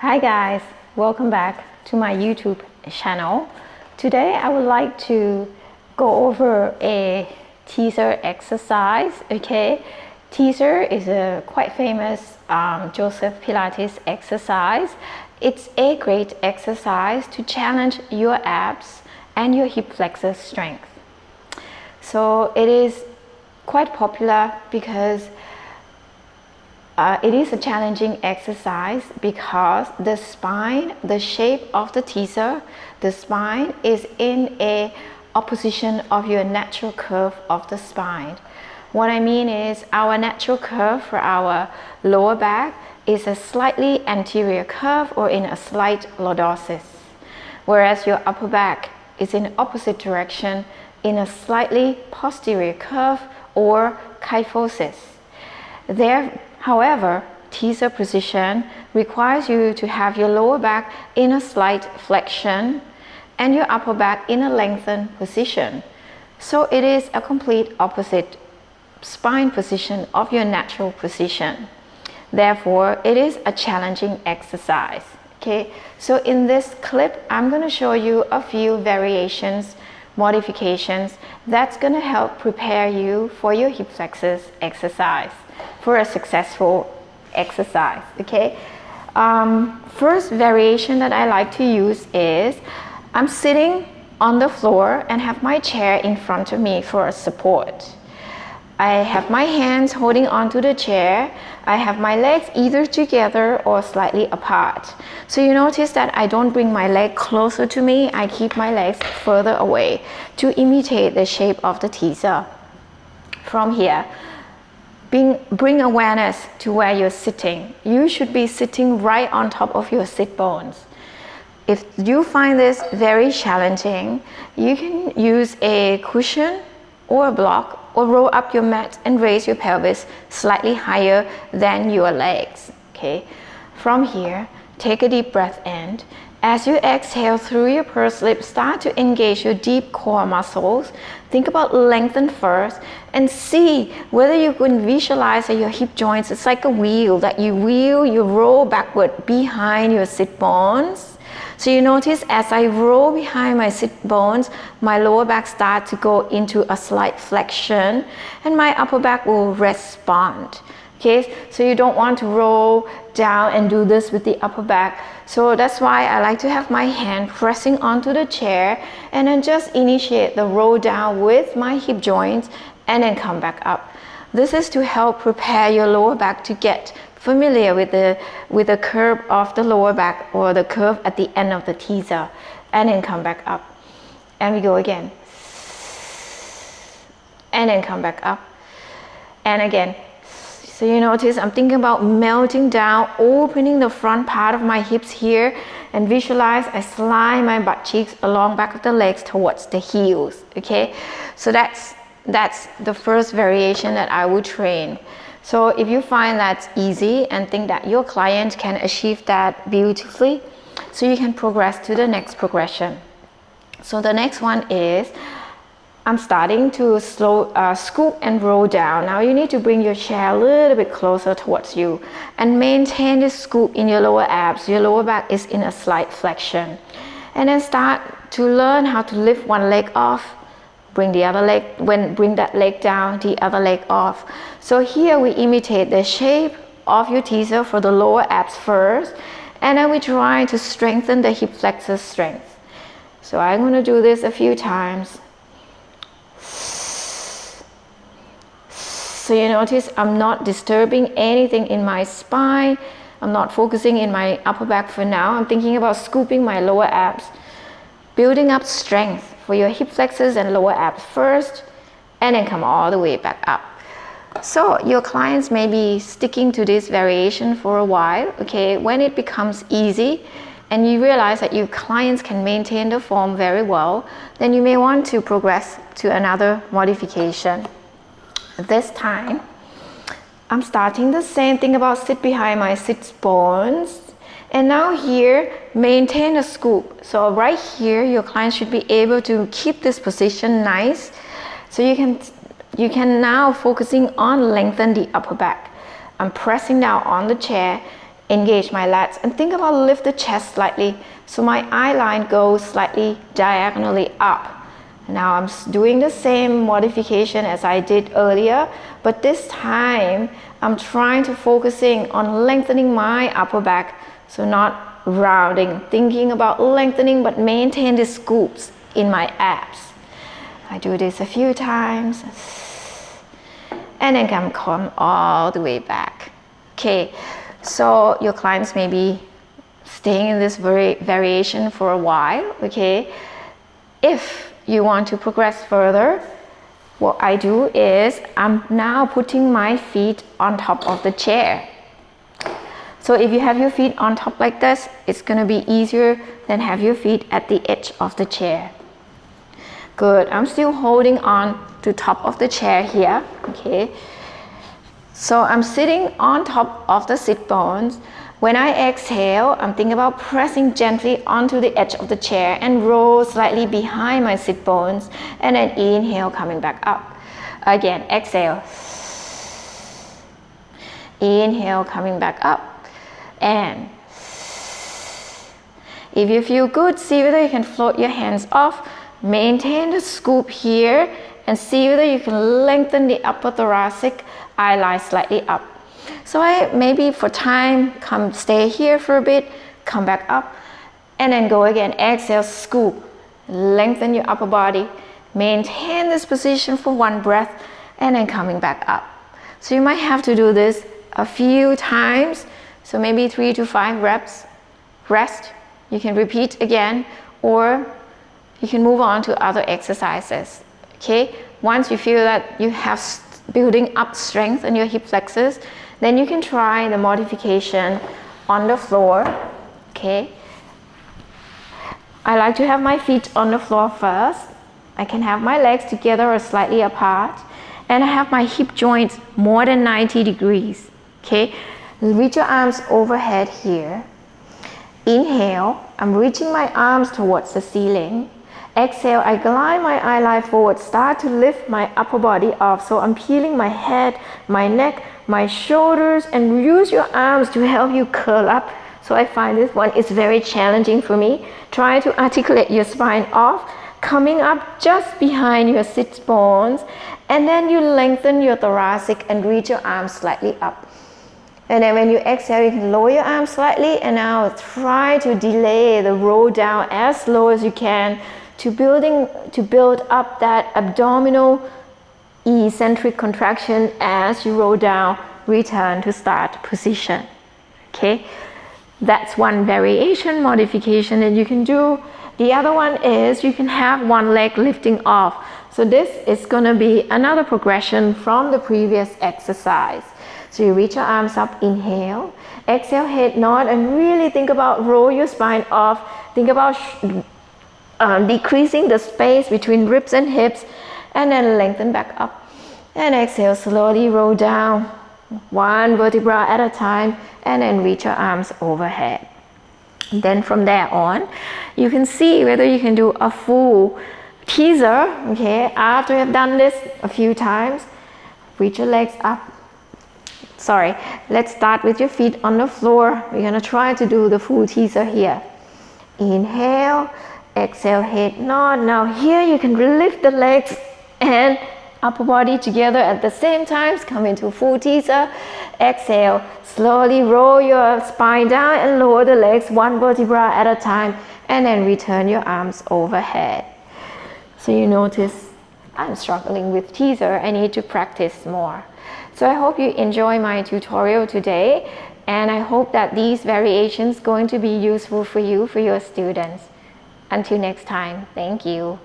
Hi guys, welcome back to my YouTube channel. Today I would like to go over a teaser exercise. Okay, teaser is a quite famous Joseph Pilates exercise. It's a great exercise to challenge your abs and your hip flexor strength. So it is quite popular because it is a challenging exercise because the spine, the shape of the teaser, the spine is in a opposition of your natural curve of the spine. What I mean is our natural curve for our lower back is a slightly anterior curve or in a slight lordosis, whereas your upper back is in opposite direction in a slightly posterior curve or kyphosis. However, teaser position requires you to have your lower back in a slight flexion and your upper back in a lengthened position. So it is a complete opposite spine position of your natural position. Therefore, it is a challenging exercise. Okay, so in this clip, I'm going to show you a few variations, modifications that's going to help prepare you for your hip flexors exercise, for a successful exercise. Okay, first variation that I like to use is I'm sitting on the floor and have my chair in front of me for a support. I have my hands holding onto the chair. I have my legs either together or slightly apart. So you notice that I don't bring my leg closer to me. I keep my legs further away to imitate the shape of the teaser. From here, bring awareness to where you're sitting. You should be sitting right on top of your sit bones. If you find this very challenging, you can use a cushion or a block or roll up your mat and raise your pelvis slightly higher than your legs. Okay, from here, take a deep breath in. As you exhale through your pursed lips, start to engage your deep core muscles. Think about lengthen first and see whether you can visualize that your hip joints, it's like a wheel that you roll backward behind your sit bones. So you notice as I roll behind my sit bones, my lower back starts to go into a slight flexion and my upper back will respond. Okay, so you don't want to roll down and do this with the upper back. So that's why I like to have my hand pressing onto the chair and then just initiate the roll down with my hip joints and then come back up. This is to help prepare your lower back to get familiar with the curve of the lower back or the curve at the end of the teaser, and then come back up. And we go again. And then come back up. And again. So you notice I'm thinking about melting down, opening the front part of my hips here, and visualize I slide my butt cheeks along back of the legs towards the heels. Okay, so that's the first variation that I would train. So if you find that's easy and think that your client can achieve that beautifully, so you can progress to the next progression. So the next one is I'm starting to scoop and roll down. Now you need to bring your chair a little bit closer towards you and maintain this scoop in your lower abs. Your lower back is in a slight flexion. And then start to learn how to lift one leg off, bring the other leg, bring that leg down, the other leg off. So here we imitate the shape of your teaser for the lower abs first, and then we try to strengthen the hip flexor strength. So I'm going to do this a few times. So you notice I'm not disturbing anything in my spine. I'm not focusing in my upper back for now. I'm thinking about scooping my lower abs, building up strength for your hip flexors and lower abs first, and then come all the way back up. So your clients may be sticking to this variation for a while. Okay, when it becomes easy and you realize that your clients can maintain the form very well, then you may want to progress to another modification. This time, I'm starting the same thing about sit behind my sit bones. And now here, maintain a scoop. So right here, your client should be able to keep this position nice. So you can now focusing on lengthen the upper back. I'm pressing down on the chair engage my lats, and think about lift the chest slightly so my eye line goes slightly diagonally up. Now I'm doing the same modification as I did earlier, but this time I'm trying to focusing on lengthening my upper back, so not rounding, thinking about lengthening but maintain the scoops in my abs. I do this a few times and then come all the way back. Okay, so your clients may be staying in this variation for a while. Okay, if you want to progress further, what I do is I'm now putting my feet on top of the chair. So if you have your feet on top like this, it's going to be easier than have your feet at the edge of the chair. Good. I'm still holding on to top of the chair here. Okay. So I'm sitting on top of the sit bones. When I exhale, I'm thinking about pressing gently onto the edge of the chair and roll slightly behind my sit bones, and then inhale, coming back up. Again, exhale. Inhale, coming back up. And if you feel good, see whether you can float your hands off. Maintain the scoop here and see whether you can lengthen the upper thoracic eye line slightly up. So I maybe for time, stay here for a bit, come back up, and then go again. Exhale, scoop, lengthen your upper body, maintain this position for one breath, and then coming back up. So you might have to do this a few times, so maybe 3 to 5 reps. Rest, you can repeat again, or you can move on to other exercises. Okay, once you feel that you have building up strength in your hip flexors, then you can try the modification on the floor. Okay, I like to have my feet on the floor first. I can have my legs together or slightly apart, and I have my hip joints more than 90 degrees. Okay, reach your arms overhead here. Inhale, I'm reaching my arms towards the ceiling. Exhale, I glide my eye line forward, start to lift my upper body up. So I'm peeling my head, my neck, my shoulders, and use your arms to help you curl up. So I find this one is very challenging for me. Try to articulate your spine off, coming up just behind your sit bones, and then you lengthen your thoracic and reach your arms slightly up. And then when you exhale, you can lower your arms slightly, and now try to delay the roll down as slow as you can to build up that abdominal eccentric contraction as you roll down, return to start position. Okay, that's one variation modification that you can do. The other one is you can have one leg lifting off. So this is going to be another progression from the previous exercise. So you reach your arms up, inhale, exhale, head nod, and really think about roll your spine off. Think about decreasing the space between ribs and hips, and then lengthen back up. And exhale, slowly roll down, one vertebra at a time, and then reach your arms overhead. Then from there on, you can see whether you can do a full teaser. Okay, after you have done this a few times, reach your legs up. Sorry, let's start with your feet on the floor. We're gonna try to do the full teaser here. Inhale, exhale, head nod. Now here you can lift the legs and upper body together at the same time. Come into full teaser. Exhale, slowly roll your spine down and lower the legs one vertebra at a time, and then return your arms overhead. So you notice I'm struggling with teaser. I need to practice more. So I hope you enjoy my tutorial today, and I hope that these variations going to be useful for you, for your students. Until next time, thank you.